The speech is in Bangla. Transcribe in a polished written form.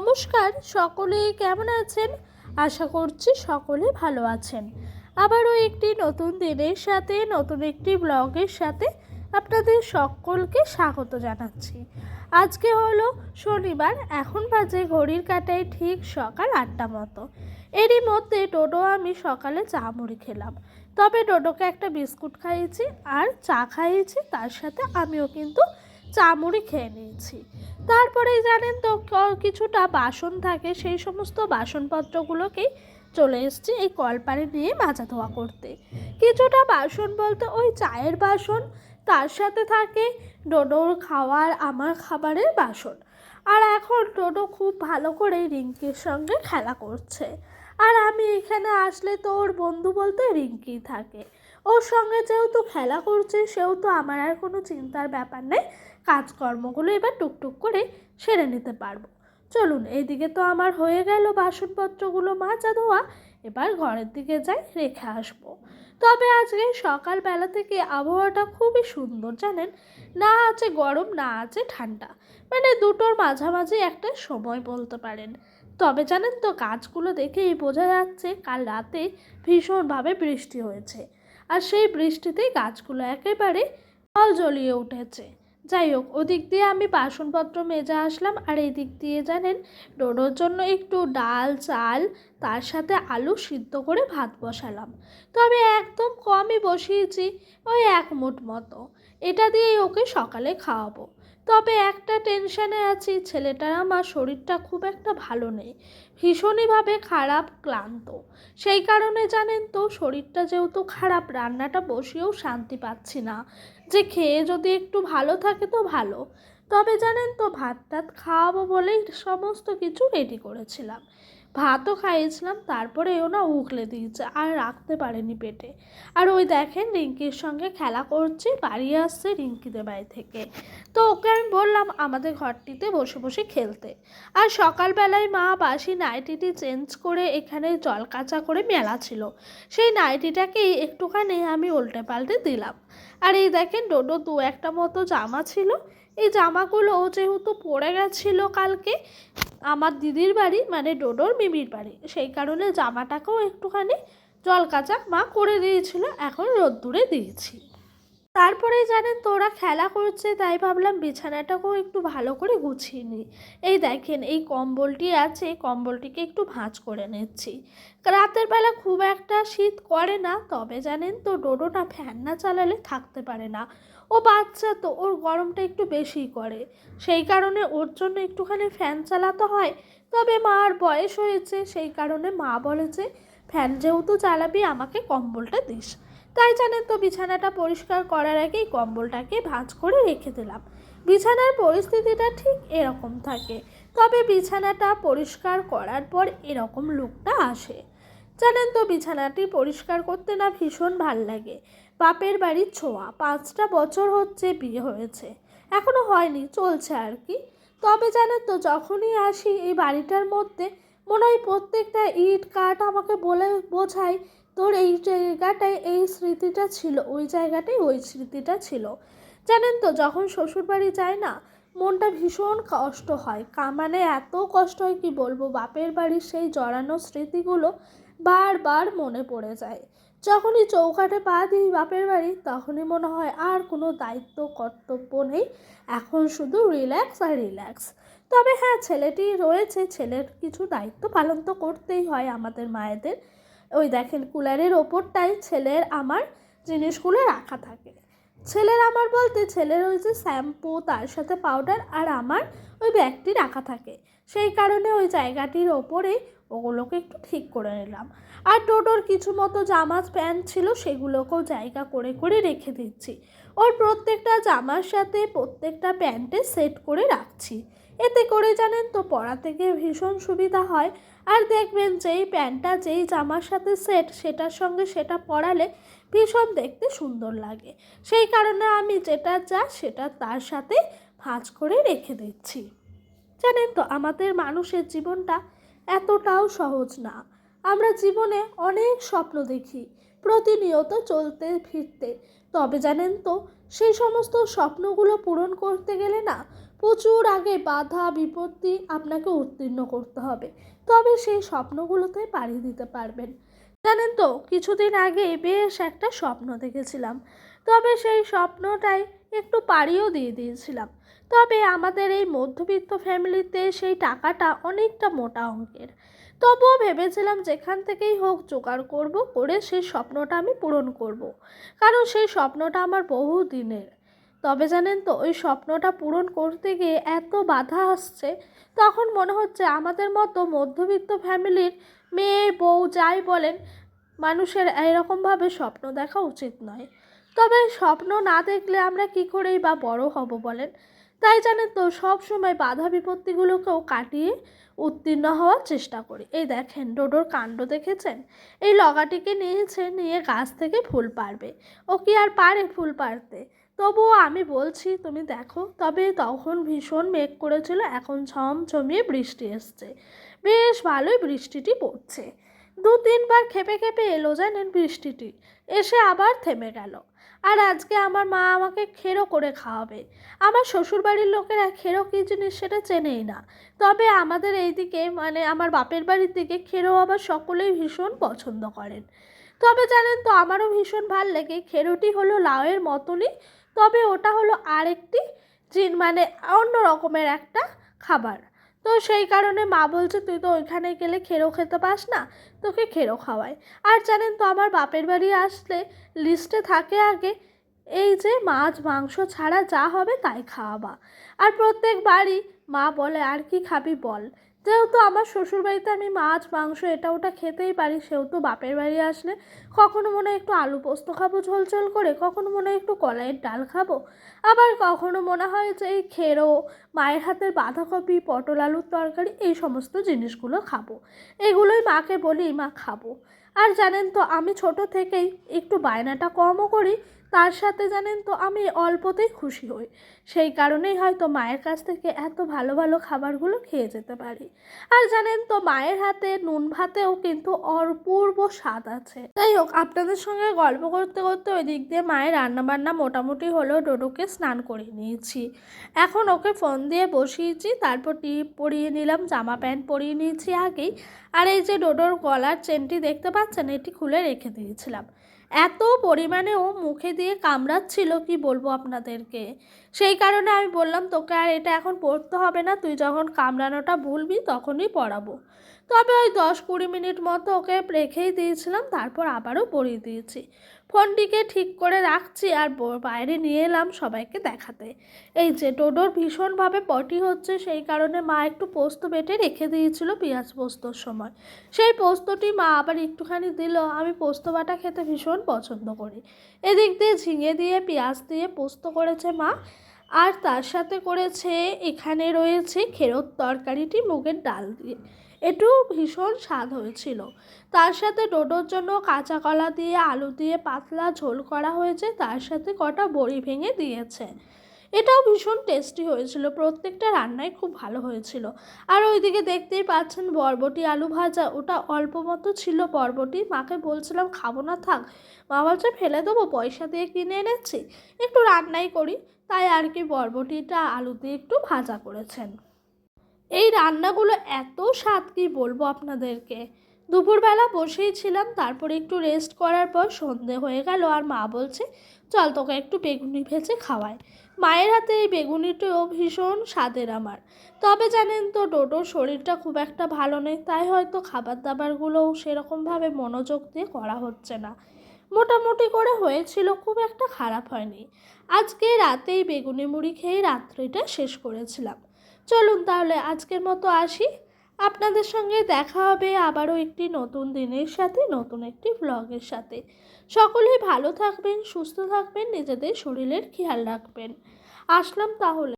নমস্কার, সকলে কেমন আছেন? আশা করছি সকলে ভালো আছেন। আবারও একটি নতুন দিনের সাথে নতুন একটি ব্লগের সাথে আপনাদের সকলকে স্বাগত জানাচ্ছি। আজকে হলো শনিবার, এখন বাজে ঘড়ির কাঁটায় ঠিক সকাল 8টা মতো। এরই মধ্যে ডোডো আমি সকালে চা মুড়ি খেলাম। তবে ডোডোকে একটা বিস্কুট খাইয়েছি আর চা খাইয়েছি, তার সাথে আমিও কিন্তু চা মুড়ি খেয়ে নিয়েছি। তারপরেই জানেন তো কিছুটা বাসন থাকে, সেই সমস্ত বাসনপত্রগুলোকেই চলে এসেছি এই কলপারে নিয়ে মাজা ধোয়া করতে। কিছুটা বাসন বলতে ওই চায়ের বাসন, তার সাথে থাকে ডোডোর খাওয়ার, আমার খাবারের বাসন। আর এখন ডোডো খুব ভালো করে রিঙ্কির সঙ্গে খেলা করছে। আর আমি এখানে আসলে তো ওর বন্ধু বলতে রিঙ্কি থাকে। ওর সঙ্গে যেহেতু খেলা করছে সেহেতু আমার আর কোনো চিন্তার ব্যাপার নেই, কাজকর্মগুলো এবার টুকটুক করে সেরে নিতে পারবো। চলুন, এইদিকে তো আমার হয়ে গেল বাসনপত্রগুলো মাজা ধোয়া, এবার ঘরের দিকে যাই, রেখে আসবো। তবে আজকে সকালবেলা থেকে আবহাওয়াটা খুবই সুন্দর জানেন, না আছে গরম না আছে ঠান্ডা, মানে দুটোর মাঝামাঝি একটা সময় বলতে পারেন। তবে জানেন তো গাছগুলো দেখেই বোঝা যাচ্ছে কাল রাতে ভীষণভাবে বৃষ্টি হয়েছে, আর সেই বৃষ্টিতেই গাছগুলো একেবারে জ্বলিয়ে উঠেছে। যাই হোক, ওদিক দিয়ে আমি বাসনপত্র মেজে আসলাম, আর এই দিক দিয়ে জানেন ডোডোর জন্য একটু ডাল চাল তার সাথে আলু সিদ্ধ করে ভাত বসালাম। তবে একদম কমই বসিয়েছি, ওই 1 মুঠ মতো। এটা দিয়েই ওকে সকালে খাওয়াবো। তবে একটা টেনশানে আছি, ছেলেটার আমার শরীরটা খুব একটা ভালো নেই, ভীষণইভাবে খারাপ, ক্লান্ত। সেই কারণে জানেন তো শরীরটা যেহেতু খারাপ, রান্নাটা বসিয়েও শান্তি পাচ্ছি না, যে খেয়ে যদি একটু ভালো থাকে তো ভালো। তবে জানেন তো ভাত টাত খাওয়াবো বলেই সমস্ত কিছু রেডি করেছিলাম, ভাতও খাইয়েছিলাম, তারপরেও না উগলে দিয়েছে, আর রাখতে পারেনি পেটে। আর ওই দেখেন রিঙ্কির সঙ্গে খেলা করছি, বাড়ি আসছে রিঙ্কিদের বাড়ি থেকে। তো ওকে আমি বললাম আমাদের ঘরটিতে বসে বসে খেলতে। আর সকালবেলায় মা বাসি নাইটিটি চেঞ্জ করে এখানে জল কাচা করে মেলা ছিল, সেই নাইটিটাকেই একটুখানি আমি উল্টে পাল্টে দিলাম। আর এই দেখেন ডোডো 2-1টা মতো জামা ছিল, এই জামাগুলো যেহেতু পড়ে গেছিলো কালকে আমার দিদির বাড়ি, মানে ডোডোর মিমির বাড়ি, সেই কারণে জামাটাকেও একটুখানি জল কাচা মা করে দিয়েছিল, এখন রোদ্দুরে দিয়েছি। তারপরে জানেন তো ওরা খেলা করছে, তাই ভাবলাম বিছানাটাকেও একটু ভালো করে গুছিয়ে নিই। এই দেখেন এই কম্বলটি আছে, কম্বলটিকে একটু ভাঁজ করে নিচ্ছি। রাতের বেলা খুব একটা শীত করে না, তবে জানেন তো ডোডো না ফ্যান না চালালে থাকতে পারে না। ও বাচ্চা তো, ওর গরমটা একটু বেশি করে, সেই কারণে ওর জন্য একটুখানি ফ্যান চালাতে হয়। তবে মার বয়স হয়েছে, সেই কারণে মা বলেছে ফ্যান যেহেতু চালাবি আমাকে কম্বলটা দিস। তাই জানেন তো বিছানাটা পরিষ্কার করার আগেই কম্বলটাকে ভাঁজ করে রেখে দিলাম। বিছানার পরিস্থিতিটা ঠিক এরকম থাকে, তবে বিছানাটা পরিষ্কার করার পর এরকম লুকটা আসে। জানেন তো বিছানাটি পরিষ্কার করতে না ভীষণ ভাল লাগে। বাপের বাড়ির ছোঁয়া, 5টা বছর হচ্ছে বিয়ে হয়েছে, এখনো হয়নি, চলছে আর কি। তবে জানেন তো যখনই আসি এই বাড়িটার মধ্যে মনে হয় প্রত্যেকটা ইট কাঠ আমাকে বলে বোঝায় তোর এই জায়গাটায় এই স্মৃতিটা ছিল, ওই জায়গাটায় ওই স্মৃতিটা ছিল। জানেন তো যখন শ্বশুরবাড়ি যায় না মনটা ভীষণ কষ্ট হয়, মানে এত কষ্ট হয় কি বলবো, বাপের বাড়ির সেই জড়ানো স্মৃতিগুলো বারবার মনে পড়ে যায়। যখনই চৌকাঠে পা দিই বাপের বাড়ি তখনই মনে হয় আর কোনো দায়িত্ব কর্তব্য নেই, এখন শুধু রিল্যাক্স আর রিল্যাক্স। তবে হ্যাঁ, ছেলেটি রয়েছে, ছেলের কিছু দায়িত্ব পালন তো করতেই হয় আমাদের মায়েদের। ওই দেখেন কুলারের ওপরটাই ছেলের আমার জিনিসগুলো রাখা থাকে। ছেলের আমার বলতে ছেলের ওই যে শ্যাম্পু তার সাথে পাউডার আর আমার ওই ব্যাগটি রাখা থাকে, সেই কারণে ওই জায়গাটির ওপরে ওগুলোকে একটু ঠিক করে নিলাম। আর ডোডোর কিছু মতো জামা প্যান্ট ছিল সেগুলোকেও জায়গা করে করে রেখে দিচ্ছি। ওর প্রত্যেকটা জামার সাথে প্রত্যেকটা প্যান্টে সেট করে রাখছি, এতে করে জানেন তো পরা থেকে ভীষণ সুবিধা হয়। আর দেখবেন যেই প্যান্টটা যেই জামার সাথে সেট সেটার সঙ্গে সেটা পরালে ভীষণ দেখতে সুন্দর লাগে, সেই কারণে আমি যেটা যা সেটা তার সাথে ভাঁজ করে রেখে দিচ্ছি। জানেন তো আমাদের মানুষের জীবনটা এতটাও সহজ না, আমরা জীবনে অনেক স্বপ্ন দেখি প্রতিনিয়ত চলতে ফিরতে, তবে জানেন তো সেই সমস্ত স্বপ্নগুলো পূরণ করতে গেলে না প্রচুর আগে বাধা বিপত্তি আপনাকে উত্তীর্ণ করতে হবে, তবে সেই স্বপ্নগুলোতে পাড়ি দিতে পারবেন। জানেন তো, কিছুদিন আগে বেশ একটা স্বপ্ন দেখেছিলাম, তবে সেই স্বপ্নটাই একটু পাড়িও দিয়ে দিয়েছিলাম। তবে আমাদের এই মধ্যবিত্ত ফ্যামিলিতে সেই টাকাটা অনেকটা মোটা অঙ্কের। তবুও ভেবেছিলাম যেখান থেকেই হোক জোগাড় করব, করে সেই স্বপ্নটা আমি পূরণ করব, কারণ সেই স্বপ্নটা আমার বহু দিনের। তবে জানেন তো, ওই স্বপ্নটা পূরণ করতে গিয়ে এত বাধা আসছে, তখন মনে হচ্ছে আমাদের মতো মধ্যবিত্ত ফ্যামিলির মেয়ে বউ যাই বলেন, মানুষের এরকমভাবে স্বপ্ন দেখা উচিত নয়। তবে স্বপ্ন না দেখলে আমরা কি করেই বা বড় হব বলেন। তাই জানেন তো, সব সময় বাধা বিপত্তিগুলোকেও কাটিয়ে উত্তীর্ণ হওয়ার চেষ্টা করি। এই দেখেন ডোডোর কাণ্ড দেখেছেন? এই লগাটিকে নিয়েছে, নিয়ে গাছ থেকে ফুল পাড়বে। ও কি আর পারে ফুল পাড়তে? তবুও আমি বলছি তুমি দেখো। তবে তখন ভীষণ মেঘ করেছিল, এখন ঝমঝমিয়ে বৃষ্টি এসছে, বেশ ভালোই বৃষ্টিটি পড়ছে। 2-3 বার খেপে খেপে এলো জানেন বৃষ্টিটি, এসে আবার থেমে গেল। আর আজকে আমার মা আমাকে খেরো করে খাওয়াবে। আমার শ্বশুরবাড়ির লোকেরা খেরো কী জিনিস সেটা চেনেই না, তবে আমাদের এইদিকে মানে আমার বাপের বাড়ির দিকে খেরো আবার সকলেই ভীষণ পছন্দ করেন। তবে জানেন তো, আমারও ভীষণ ভাল লাগে। খেরোটি হলো লাউয়ের মতনই, তবে ওটা হলো আরেকটি মানে অন্য রকমের একটা খাবার। তো সেই কারণে মা বলছে তুই তো ওইখানে গেলে খেরো খেতে পাস না, তোকে খেরো খাওয়ায়। আর জানেন তো, আমার বাপের বাড়ি আসলে লিস্টে থাকে আগে এই যে মাছ মাংস ছাড়া যা হবে তাই খাওয়াবা। আর প্রত্যেকবারই মা বলে আর কি খাবি বল। যেহেতু আমার শ্বশুরবাড়িতে আমি মাছ মাংস এটা ওটা খেতেই পারি, সেহেতু বাপের বাড়ি আসলে কখনো মনে হয় একটু আলু পোস্ত খাবো ঝোল ঝোল করে, কখনো মনে হয় একটু কলাইয়ের ডাল খাবো, আবার কখনো মনে হয় যে এই খেরো, মায়ের হাতের বাঁধাকপি পটল আলুর তরকারি, এই সমস্ত জিনিসগুলো খাবো। এগুলোই মাকে বলি মা খাবো। আর জানেন তো, আমি ছোট থেকেই একটু বায়নাটা কমও করি, তার সাথে জানেন তো আমি অল্পতেই খুশি হই। সেই কারণেই হয়তো মায়ের কাছ থেকে এত ভালো ভালো খাবারগুলো খেয়ে যেতে পারি। আর জানেন তো, মায়ের হাতে নুন ভাতেও কিন্তু অপূর্ব স্বাদ আছে। যাই হোক, আপনাদের সঙ্গে গল্প করতে করতে ওই দিক দিয়ে মায়ের রান্নাবান্না মোটামুটি হলেও ডোডোকে স্নান করিয়ে নিয়েছি। এখন ওকে ফোন দিয়ে বসিয়েছি, তারপর টিপ পরিয়ে নিলাম, জামা প্যান্ট পরিয়ে নিয়েছি আগেই। আর এই যে ডোডোর গলার চেনটি দেখতে পাচ্ছেন, এটি খুলে রেখে দিয়েছিলাম। এত পরিমাণে ও মুখে দিয়ে কামড়াচ্ছিল কি বলবো আপনাদেরকে। সেই কারণে আমি বললাম তোকে আর এটা এখন পড়তে হবে না, তুই যখন কামড়ানোটা ভুলবি তখনই পড়াবো। তবে ওই 10-20 মিনিট মতো ওকে রেখেই দিয়েছিলাম, তারপর আবারও পরিয়ে দিয়েছি। ফোনটিকে ঠিক করে রাখছি আর বাইরে নিয়ে এলাম সবাইকে দেখাতে। এই যে ডোডোর ভীষণভাবে পটি হচ্ছে, সেই কারণে মা একটু পোস্ত বেটে রেখে দিয়েছিল পেঁয়াজ পোস্তর সময়। সেই পোস্তটি মা আবার একটুখানি দিল। আমি পোস্ত বাটা খেতে ভীষণ পছন্দ করি। এদিক দিয়ে ঝিঙে দিয়ে পেঁয়াজ দিয়ে পোস্ত করেছে মা, আর তার সাথে করেছে এখানে রয়েছে খেরোর তরকারিটি মুগের ডাল দিয়ে, এটাও ভীষণ স্বাদ হয়েছিল। তার সাথে ডোডোর জন্য কাঁচা কলা দিয়ে আলু দিয়ে পাতলা ঝোল করা হয়েছে, তার সাথে কটা বড়ি ভেঙে দিয়েছে, এটাও ভীষণ টেস্টি হয়েছিল। প্রত্যেকটা রান্নাই খুব ভালো হয়েছিল। আর ওইদিকে দেখতেই পাচ্ছেন বরবটি আলু ভাজা, ওটা অল্প মতো ছিল বরবটি, মাকে বলছিলাম খাবো না থাক, মা বলছে ফেলে দেবো, পয়সা দিয়ে কিনে এনেছি, একটু রান্নাই করি, তাই আর কি বরবটিটা আলু দিয়ে একটু ভাজা করেছেন। এই রান্নাগুলো এত স্বাদ কি বলবো আপনাদেরকে। দুপুরবেলা বসেই ছিলাম, তারপরে একটু রেস্ট করার পর সন্ধে হয়ে গেল, আর মা বলছে চল তোকে একটু বেগুনি ভেজে খাওয়ায়। মায়ের হাতে এই বেগুনিটিও ভীষণ স্বাদের আমার। তবে জানেন তো, ডোডোর শরীরটা খুব একটা ভালো নেই, তাই হয়তো খাবার দাবারগুলোও সেরকমভাবে মনোযোগ দিয়ে করা হচ্ছে না। মোটামুটি করে হয়েছিল, খুব একটা খারাপ হয়নি। আজকে রাতেই বেগুনি মুড়ি খেয়ে রাত্রিটা শেষ করেছিলাম। চলুন তাহলে আজকের মতো আসি। আপনাদের সঙ্গে দেখা হবে আবারও একটি নতুন দিনের সাথে, নতুন একটি ভ্লগের সাথে। সকলেই ভালো থাকবেন, সুস্থ থাকবেন, নিজেদের শরীরের খেয়াল রাখবেন। আসলাম তাহলে।